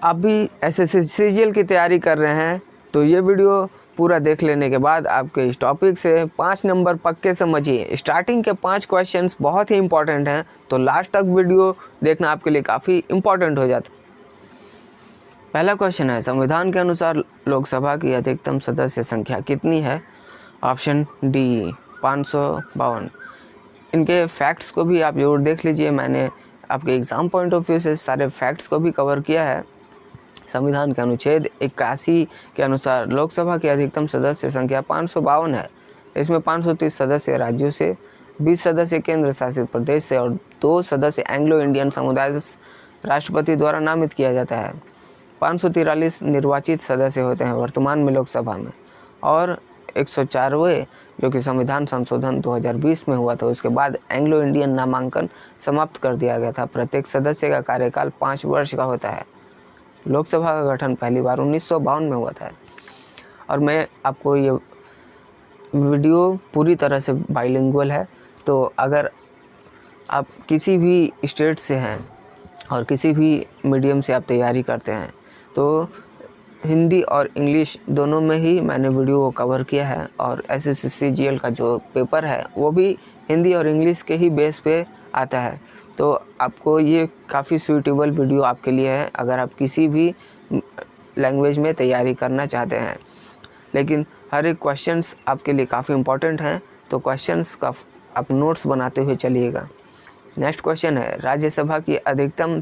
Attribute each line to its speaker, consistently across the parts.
Speaker 1: आप भी SSC CGL की तैयारी कर रहे हैं तो ये वीडियो पूरा देख लेने के बाद आपके इस टॉपिक से 5 नंबर पक्के समझिए। स्टार्टिंग के 5 क्वेश्चंस बहुत ही इंपॉर्टेंट हैं, तो लास्ट तक वीडियो देखना आपके लिए काफ़ी इंपॉर्टेंट हो जाता है। पहला क्वेश्चन है, संविधान के अनुसार लोकसभा की अधिकतम सदस्य संख्या कितनी है? Option D 552। इनके फैक्ट्स को भी आप जरूर देख लीजिए, मैंने आपके एग्ज़ाम पॉइंट ऑफ व्यू से सारे फैक्ट्स को भी कवर किया है। संविधान के अनुच्छेद 81 के अनुसार लोकसभा की अधिकतम सदस्य संख्या 552 है। इसमें 530 सदस्य राज्यों से, 20 सदस्य केंद्र शासित प्रदेश से और 2 सदस्य एंग्लो इंडियन समुदाय से राष्ट्रपति द्वारा नामित किया जाता है। 543 निर्वाचित सदस्य होते हैं वर्तमान में लोकसभा में, और 104वें जो कि संविधान संशोधन 2020 में हुआ था, उसके बाद एंग्लो इंडियन नामांकन समाप्त कर दिया गया था। प्रत्येक सदस्य का कार्यकाल 5 वर्ष का होता है। लोकसभा का गठन पहली बार 1952 में हुआ था। और मैं आपको ये वीडियो पूरी तरह से बाइलिंगुअल है, तो अगर आप किसी भी स्टेट से हैं और किसी भी मीडियम से आप तैयारी करते हैं तो हिंदी और इंग्लिश दोनों में ही मैंने वीडियो को कवर किया है। और एसएससी सीजीएल का जो पेपर है वो भी हिंदी और इंग्लिश के ही बेस पे आता है, तो आपको ये काफ़ी सूटेबल वीडियो आपके लिए है अगर आप किसी भी लैंग्वेज में तैयारी करना चाहते हैं। लेकिन हर एक क्वेश्चंस आपके लिए काफ़ी इंपॉर्टेंट हैं, तो क्वेश्चंस का आप नोट्स बनाते हुए चलिएगा। नेक्स्ट क्वेश्चन है, राज्यसभा की अधिकतम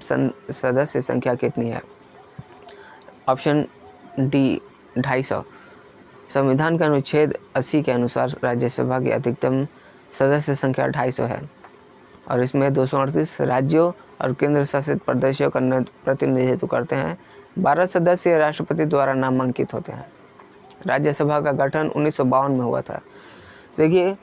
Speaker 1: सदस्य संख्या कितनी है? Option D 250। संविधान के अनुच्छेद 80 के अनुसार राज्यसभा की अधिकतम सदस्य संख्या 250 है, और इसमें 238 राज्यों और केंद्र शासित प्रदेशों का प्रतिनिधित्व करते हैं। 12 सदस्य राष्ट्रपति द्वारा नामांकित होते हैं। राज्यसभा का गठन 1952 में हुआ था। देखिए,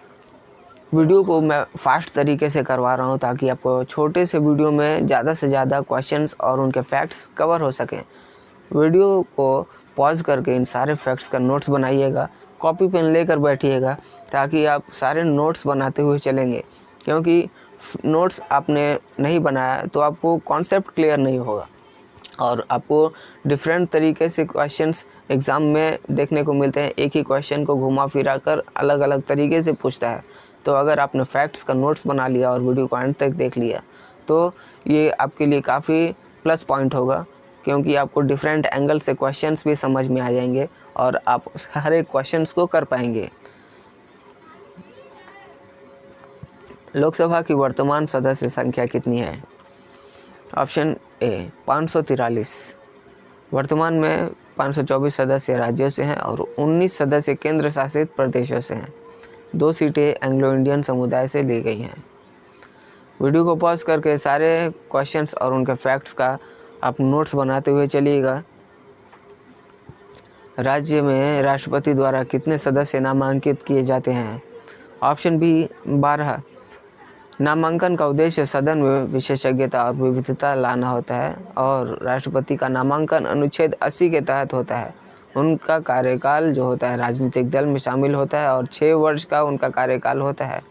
Speaker 1: वीडियो को मैं फास्ट तरीके से करवा रहा हूँ ताकि आपको छोटे से वीडियो में ज़्यादा से ज़्यादा क्वेश्चंस और उनके फैक्ट्स कवर हो सकें। वीडियो को पॉज करके इन सारे फैक्ट्स का नोट्स बनाइएगा, कॉपी पेन लेकर बैठिएगा ताकि आप सारे नोट्स बनाते हुए चलेंगे, क्योंकि नोट्स आपने नहीं बनाया तो आपको कॉन्सेप्ट क्लियर नहीं होगा और आपको डिफरेंट तरीके से क्वेश्चंस एग्ज़ाम में देखने को मिलते हैं। एक ही क्वेश्चन को घुमा फिरा कर अलग अलग तरीके से पूछता है। तो अगर आपने फैक्ट्स का नोट्स बना लिया और वीडियो को एंड तक देख लिया तो ये आपके लिए काफ़ी प्लस पॉइंट होगा, क्योंकि आपको डिफरेंट एंगल से क्वेश्चंस भी समझ में आ जाएंगे और आप हर एक क्वेश्चंस को कर पाएंगे। लोकसभा की वर्तमान सदस्य संख्या कितनी है? Option A 543। वर्तमान में 524 सदस्य राज्यों से हैं और 19 सदस्य केंद्र शासित प्रदेशों से हैं। 2 सीटें एंग्लो इंडियन समुदाय से ली गई हैं। वीडियो को पॉज करके सारे क्वेश्चंस और उनके फैक्ट्स का आप नोट्स बनाते हुए चलिएगा। राज्य में राष्ट्रपति द्वारा कितने सदस्य नामांकित किए जाते हैं? Option B 12। नामांकन का उद्देश्य सदन में विशेषज्ञता और विविधता लाना होता है, और राष्ट्रपति का नामांकन अनुच्छेद 80 के तहत होता है। उनका कार्यकाल जो होता है राजनीतिक दल में शामिल होता है और 6 वर्ष का उनका कार्यकाल होता है।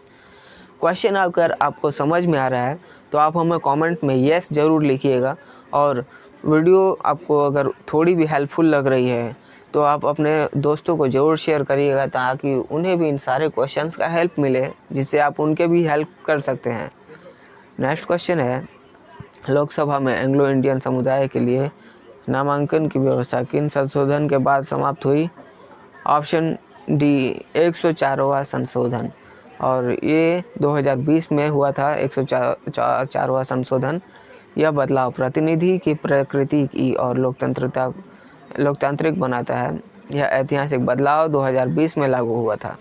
Speaker 1: क्वेश्चन अगर आपको समझ में आ रहा है तो आप हमें कमेंट में यस ज़रूर लिखिएगा, और वीडियो आपको अगर थोड़ी भी हेल्पफुल लग रही है तो आप अपने दोस्तों को ज़रूर शेयर करिएगा ताकि उन्हें भी इन सारे क्वेश्चंस का हेल्प मिले, जिससे आप उनके भी हेल्प कर सकते हैं। नेक्स्ट क्वेश्चन है, लोकसभा में एंग्लो इंडियन समुदाय के लिए नामांकन की व्यवस्था किन संशोधन के बाद समाप्त हुई? ऑप्शन डी 104वां संशोधन, और ये 2020 में हुआ था 104वां संशोधन। यह बदलाव प्रतिनिधि की प्रकृति की और लोकतांत्रिक बनाता है। यह ऐतिहासिक बदलाव 2020 में लागू हुआ था।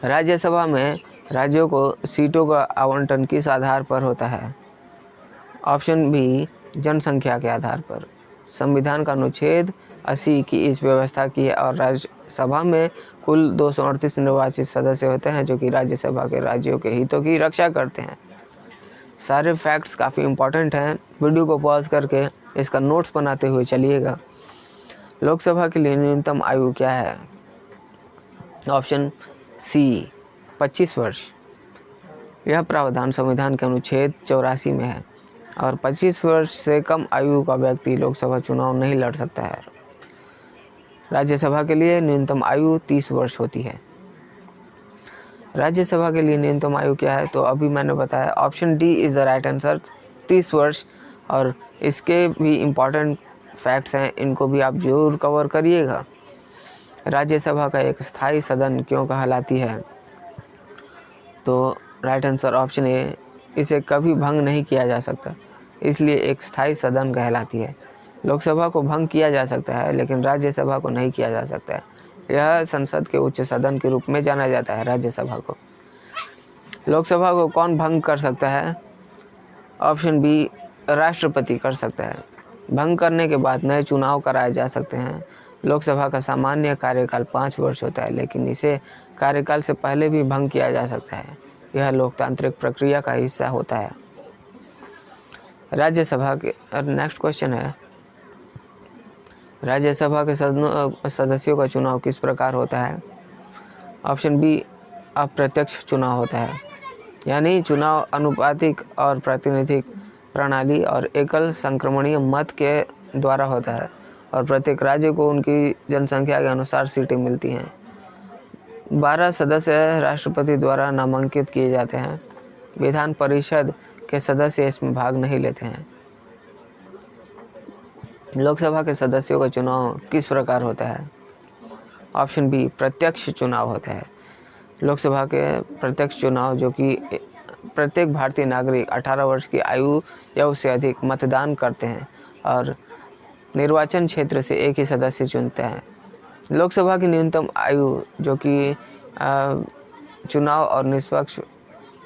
Speaker 1: राज्यसभा में राज्यों को सीटों का आवंटन किस आधार पर होता है? ऑप्शन बी जनसंख्या के आधार पर। संविधान का अनुच्छेद 80 की इस व्यवस्था की है, और राज्यसभा में कुल 238 निर्वाचित सदस्य होते हैं जो कि राज्यसभा के राज्यों के हितों की रक्षा करते हैं। सारे फैक्ट्स काफ़ी इम्पॉर्टेंट हैं। वीडियो को पॉज करके इसका नोट्स बनाते हुए चलिएगा। लोकसभा के लिए न्यूनतम आयु क्या है? ऑप्शन सी 25 वर्ष। यह प्रावधान संविधान के अनुच्छेद 84 में है। और 25 वर्ष से कम आयु का व्यक्ति लोकसभा चुनाव नहीं लड़ सकता है। राज्यसभा के लिए न्यूनतम आयु 30 वर्ष होती है। राज्यसभा के लिए न्यूनतम आयु क्या है, तो अभी मैंने बताया option D is the right answer, 30 वर्ष। और इसके भी इम्पॉर्टेंट फैक्ट्स हैं, इनको भी आप जरूर कवर करिएगा। राज्यसभा का एक स्थायी सदन क्यों कहलाती है, तो राइट आंसर ऑप्शन ए, इसे कभी भंग नहीं किया जा सकता, इसलिए एक स्थायी सदन कहलाती है। लोकसभा को भंग किया जा सकता है लेकिन राज्यसभा को नहीं किया जा सकता है। यह संसद के उच्च सदन के रूप में जाना जाता है राज्यसभा को। लोकसभा को कौन भंग कर सकता है, ऑप्शन बी, राष्ट्रपति कर सकता है। भंग करने के बाद नए चुनाव कराए जा सकते हैं। लोकसभा का सामान्य कार्यकाल 5 वर्ष होता है, लेकिन इसे कार्यकाल से पहले भी भंग किया जा सकता है। यह लोकतांत्रिक प्रक्रिया का हिस्सा होता है। राज्यसभा के नेक्स्ट क्वेश्चन है, राज्यसभा के सदस्यों का चुनाव किस प्रकार होता है। ऑप्शन बी, अप्रत्यक्ष चुनाव होता है, यानी चुनाव अनुपातिक और प्रातिनिधिक प्रणाली और एकल संक्रमणीय मत के द्वारा होता है और प्रत्येक राज्य को उनकी जनसंख्या के अनुसार सीटें मिलती हैं। 12 सदस्य राष्ट्रपति द्वारा नामांकित किए जाते हैं। विधान परिषद के सदस्य इसमें भाग नहीं लेते हैं। लोकसभा के सदस्यों का चुनाव किस प्रकार होता है, ऑप्शन बी, प्रत्यक्ष चुनाव होता है। लोकसभा के प्रत्यक्ष चुनाव जो कि प्रत्येक भारतीय नागरिक 18 वर्ष की आयु या उससे अधिक मतदान करते हैं और निर्वाचन क्षेत्र से एक ही सदस्य चुनते हैं। लोकसभा की न्यूनतम आयु जो कि चुनाव और निष्पक्ष,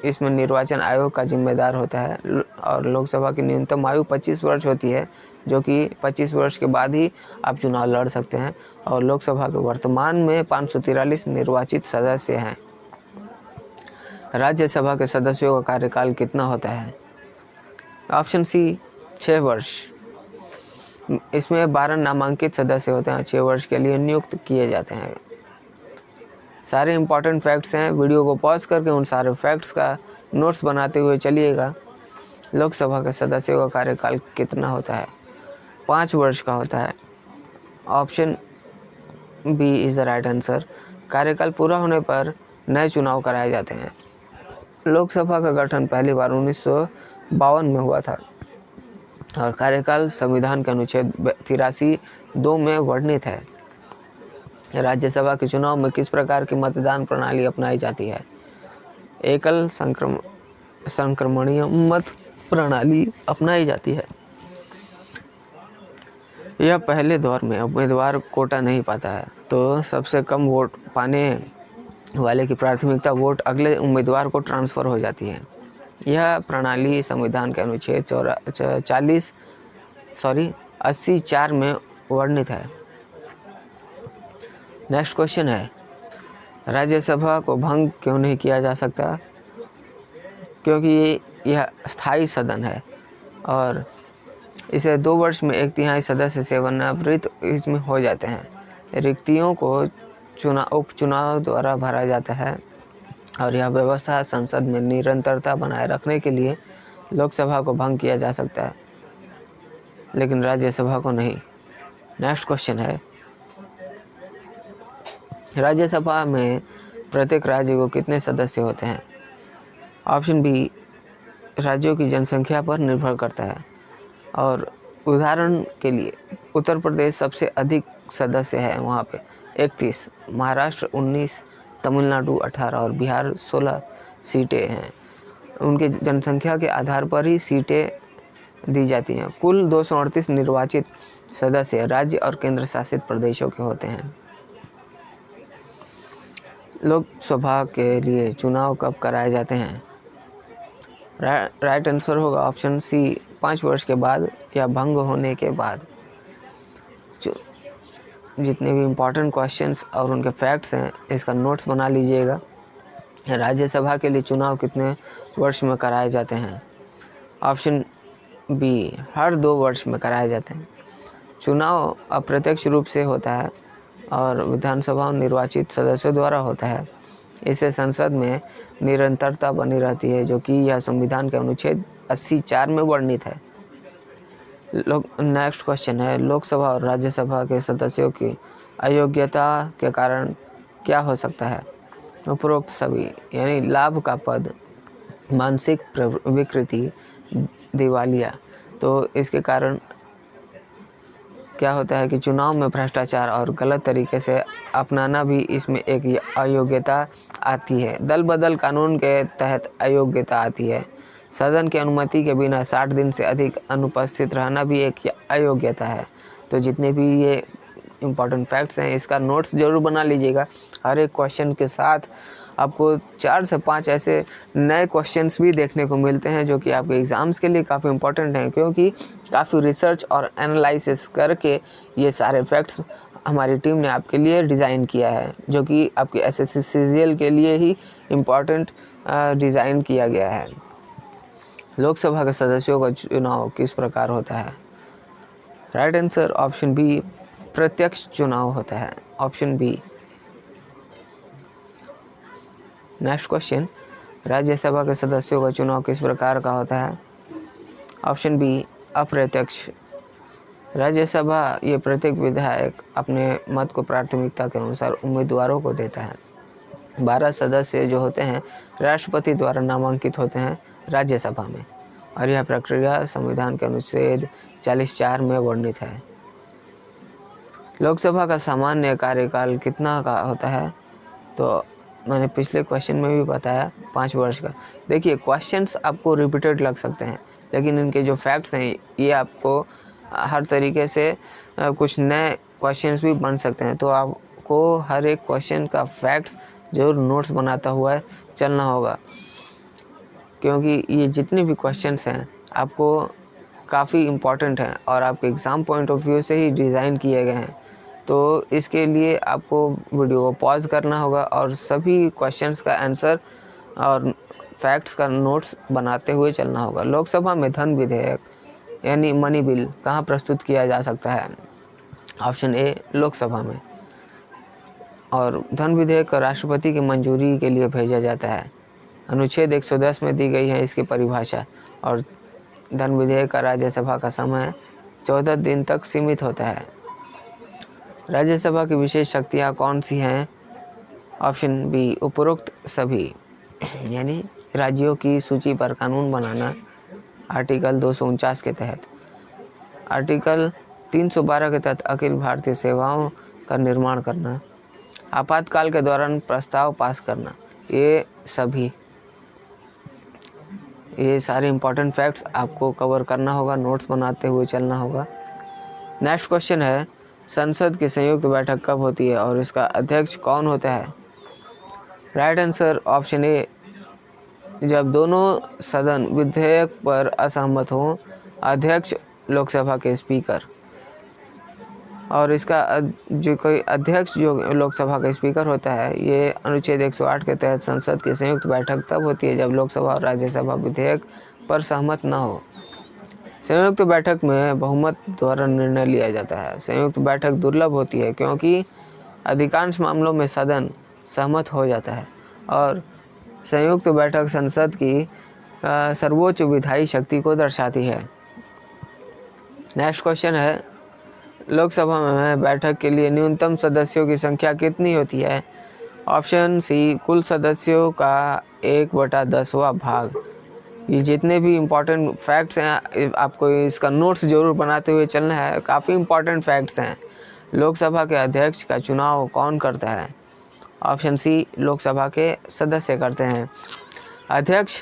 Speaker 1: इसमें निर्वाचन आयोग का जिम्मेदार होता है। और लोकसभा की न्यूनतम आयु 25 वर्ष होती है, जो कि 25 वर्ष के बाद ही आप चुनाव लड़ सकते हैं। और लोकसभा के वर्तमान में 543 निर्वाचित सदस्य हैं। राज्यसभा के सदस्यों का कार्यकाल कितना होता है, ऑप्शन सी, 6 वर्ष। इसमें 12 नामांकित सदस्य होते हैं, 6 वर्ष के लिए नियुक्त किए जाते हैं। सारे इंपॉर्टेंट फैक्ट्स हैं, वीडियो को पॉज करके उन सारे फैक्ट्स का नोट्स बनाते हुए चलिएगा। लोकसभा के सदस्यों का कार्यकाल कितना होता है, 5 वर्ष का होता है। Option B is the right answer. कार्यकाल पूरा होने पर नए चुनाव कराए जाते हैं। लोकसभा का गठन पहली बार 1952 में हुआ था और कार्यकाल संविधान के अनुच्छेद 83(2) में वर्णित है। राज्यसभा के चुनाव में किस प्रकार की मतदान प्रणाली अपनाई जाती है, एकल संक्रमणीय मत प्रणाली अपनाई जाती है। यह पहले दौर में उम्मीदवार कोटा नहीं पाता है, तो सबसे कम वोट पाने वाले की प्राथमिकता वोट अगले उम्मीदवार को ट्रांसफ़र हो जाती है। यह प्रणाली संविधान के अनुच्छेद 84 में वर्णित है। नेक्स्ट क्वेश्चन है, राज्यसभा को भंग क्यों नहीं किया जा सकता, क्योंकि यह स्थायी सदन है और इसे 2 वर्ष में 1/3 सदस्य सेवानिवृत्त इसमें हो जाते हैं। रिक्तियों को उपचुनाव द्वारा भरा जाता है और यह व्यवस्था संसद में निरंतरता बनाए रखने के लिए लोकसभा को भंग किया जा सकता है, लेकिन राज्यसभा को नहीं। नेक्स्ट क्वेश्चन है, राज्यसभा में प्रत्येक राज्य को कितने सदस्य होते हैं। ऑप्शन बी, राज्यों की जनसंख्या पर निर्भर करता है और उदाहरण के लिए उत्तर प्रदेश सबसे अधिक सदस्य है, वहाँ पे 31, महाराष्ट्र 19, तमिलनाडु 18 और बिहार 16 सीटें हैं। उनके जनसंख्या के आधार पर ही सीटें दी जाती हैं। कुल 238 निर्वाचित सदस्य राज्य और केंद्र शासित प्रदेशों के होते हैं। लोकसभा के लिए चुनाव कब कराए जाते हैं, राइट आंसर होगा ऑप्शन सी, 5 वर्ष के बाद या भंग होने के बाद। जितने भी इम्पोर्टेंट क्वेश्चंस और उनके फैक्ट्स हैं इसका नोट्स बना लीजिएगा। राज्यसभा के लिए चुनाव कितने वर्ष में कराए जाते हैं, ऑप्शन बी, हर 2 वर्ष में कराए जाते हैं। चुनाव अप्रत्यक्ष रूप से होता है और विधानसभा निर्वाचित सदस्यों द्वारा होता है। इससे संसद में निरंतरता बनी रहती है, जो कि यह संविधान के अनुच्छेद 1984 में वर्णित है। नेक्स्ट क्वेश्चन है, लोकसभा और राज्यसभा के सदस्यों की अयोग्यता के कारण क्या हो सकता है? उपरोक्त सभी, यानी लाभ का पद, मानसिक विकृति, दिवालिया। तो इसके कारण क्या होता है कि चुनाव में भ्रष्टाचार और गलत तरीके से अपनाना भी इसमें एक अयोग्यता आती है। दल बदल कानून के तहत अयोग्यता आती है। सदन की अनुमति के बिना 60 दिन से अधिक अनुपस्थित रहना भी एक अयोग्यता है। तो जितने भी ये इम्पॉर्टेंट फैक्ट्स हैं, इसका नोट्स ज़रूर बना लीजिएगा। हर एक क्वेश्चन के साथ आपको 4 से 5 ऐसे नए क्वेश्चंस भी देखने को मिलते हैं जो कि आपके एग्ज़ाम्स के लिए काफ़ी इम्पोर्टेंट हैं, क्योंकि काफ़ी रिसर्च और एनालिसिस करके ये सारे फैक्ट्स हमारी टीम ने आपके लिए डिज़ाइन किया है, जो कि आपके एसएससी सीजीएल के लिए ही इम्पॉर्टेंट डिज़ाइन किया गया है। लोकसभा के सदस्यों का चुनाव किस प्रकार होता है? राइट आंसर ऑप्शन बी, प्रत्यक्ष चुनाव होता है, option B. Next question, Rajya Sabha के सदस्यों का चुनाव किस प्रकार का होता है? ऑप्शन बी, अप्रत्यक्ष। राज्यसभा ये प्रत्येक विधायक अपने मत को प्राथमिकता के अनुसार उम्मीदवारों को देता है। 12 सदस्य जो होते हैं राष्ट्रपति द्वारा नामांकित होते हैं राज्यसभा में, और यह प्रक्रिया संविधान के अनुच्छेद 44 में वर्णित है। लोकसभा का सामान्य कार्यकाल कितना का होता है? तो मैंने पिछले क्वेश्चन में भी बताया 5 वर्ष का। देखिए, क्वेश्चंस आपको रिपीटेड लग सकते हैं, लेकिन इनके जो फैक्ट्स हैं ये आपको हर तरीके से कुछ नए क्वेश्चंस भी बन सकते हैं। तो आपको हर एक क्वेश्चन का फैक्ट्स जरूर नोट्स बनाता हुआ चलना होगा, क्योंकि ये जितने भी क्वेश्चंस हैं आपको काफ़ी इम्पॉर्टेंट हैं और आपके एग्ज़ाम पॉइंट ऑफ व्यू से ही डिज़ाइन किए गए हैं। तो इसके लिए आपको वीडियो को पॉज करना होगा और सभी क्वेश्चंस का आंसर और फैक्ट्स का नोट्स बनाते हुए चलना होगा। लोकसभा में धन विधेयक यानी मनी बिल कहाँ प्रस्तुत किया जा सकता है? ऑप्शन ए, लोकसभा में। और धन विधेयक को राष्ट्रपति की मंजूरी के लिए भेजा जाता है। अनुच्छेद 110 में दी गई है इसकी परिभाषा। और धन विधेयक का राज्यसभा का समय 14 दिन तक सीमित होता है। राज्यसभा की विशेष शक्तियाँ कौन सी हैं? ऑप्शन बी, उपरोक्त सभी, यानी राज्यों की सूची पर कानून बनाना आर्टिकल 249 के तहत, आर्टिकल 312 के तहत अखिल भारतीय सेवाओं का निर्माण करना, आपातकाल के दौरान प्रस्ताव पास करना, ये सारे इम्पॉर्टेंट फैक्ट्स आपको कवर करना होगा, नोट्स बनाते हुए चलना होगा। नेक्स्ट क्वेश्चन है, संसद की संयुक्त बैठक कब होती है और इसका अध्यक्ष कौन होता है? राइट आंसर ऑप्शन ए, जब दोनों सदन विधेयक पर असहमत हों, अध्यक्ष लोकसभा के स्पीकर। और इसका जो कोई अध्यक्ष जो लोकसभा का स्पीकर होता है, ये अनुच्छेद 108 के तहत संसद की संयुक्त बैठक तब होती है जब लोकसभा और राज्यसभा विधेयक पर सहमत न हो। संयुक्त बैठक में बहुमत द्वारा निर्णय लिया जाता है। संयुक्त बैठक दुर्लभ होती है क्योंकि अधिकांश मामलों में सदन सहमत हो जाता है और संयुक्त बैठक संसद की सर्वोच्च विधायी शक्ति को दर्शाती है। नेक्स्ट क्वेश्चन है, लोकसभा में बैठक के लिए न्यूनतम सदस्यों की संख्या कितनी होती है? ऑप्शन सी, कुल सदस्यों का 1/10वां भाग। ये जितने भी इम्पॉर्टेंट फैक्ट्स हैं आपको इसका नोट्स ज़रूर बनाते हुए चलना है, काफ़ी इम्पॉर्टेंट फैक्ट्स हैं। लोकसभा के अध्यक्ष का चुनाव कौन करता है? ऑप्शन सी, लोकसभा के सदस्य करते हैं। अध्यक्ष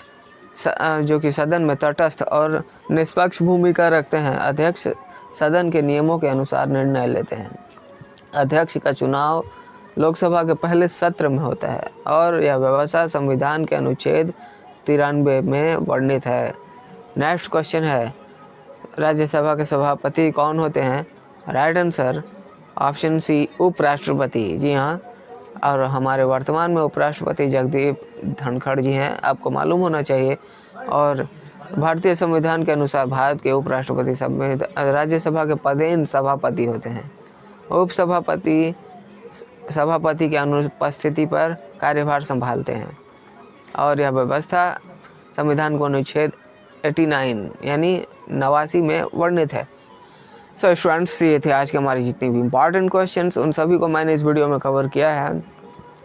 Speaker 1: जो कि सदन में तटस्थ और निष्पक्ष भूमिका रखते हैं। अध्यक्ष सदन के नियमों के अनुसार निर्णय लेते हैं। अध्यक्ष का चुनाव लोकसभा के पहले सत्र में होता है और यह व्यवस्था संविधान के अनुच्छेद 93 में वर्णित है। नेक्स्ट क्वेश्चन है, राज्यसभा के सभापति कौन होते हैं? राइट आंसर ऑप्शन सी, उपराष्ट्रपति। जी हाँ, और हमारे वर्तमान में उपराष्ट्रपति जगदीप धनखड़ जी हैं, आपको मालूम होना चाहिए। और भारतीय संविधान के अनुसार भारत के उपराष्ट्रपति राज्यसभा के पदेन सभापति होते हैं। उपसभापति सभापति की अनुपस्थिति पर कार्यभार संभालते हैं और यह व्यवस्था संविधान को अनुच्छेद 89 यानी 89 में वर्णित है। सो स्टूडेंट्स, ये थे आज के हमारे जितने भी इंपॉर्टेंट क्वेश्चंस, उन सभी को मैंने इस वीडियो में कवर किया है।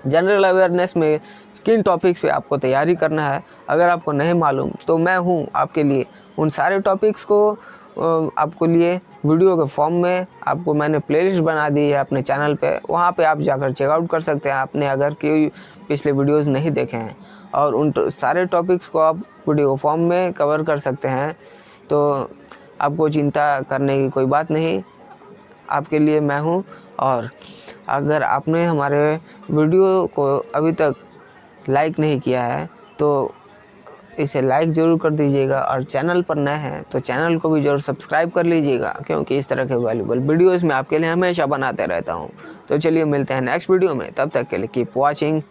Speaker 1: जनरल अवेयरनेस में किन टॉपिक्स पे आपको तैयारी करना है, अगर आपको नहीं मालूम तो मैं हूँ आपके लिए। उन सारे टॉपिक्स को आपको लिए वीडियो के फॉर्म में आपको मैंने प्लेलिस्ट बना दी है अपने चैनल पे, वहाँ पे आप जाकर चेकआउट कर सकते हैं आपने अगर कोई पिछले वीडियोस नहीं देखे हैं, और उन सारे टॉपिक्स को आप वीडियो फॉर्म में कवर कर सकते हैं। तो आपको चिंता करने की कोई बात नहीं, आपके लिए मैं हूँ। और अगर आपने हमारे वीडियो को अभी तक लाइक नहीं किया है तो इसे लाइक ज़रूर कर दीजिएगा, और चैनल पर नए हैं तो चैनल को भी ज़रूर सब्सक्राइब कर लीजिएगा, क्योंकि इस तरह के वैल्यूबल वीडियोस मैं आपके लिए हमेशा बनाते रहता हूँ। तो चलिए मिलते हैं नेक्स्ट वीडियो में, तब तक के लिए कीप वॉचिंग।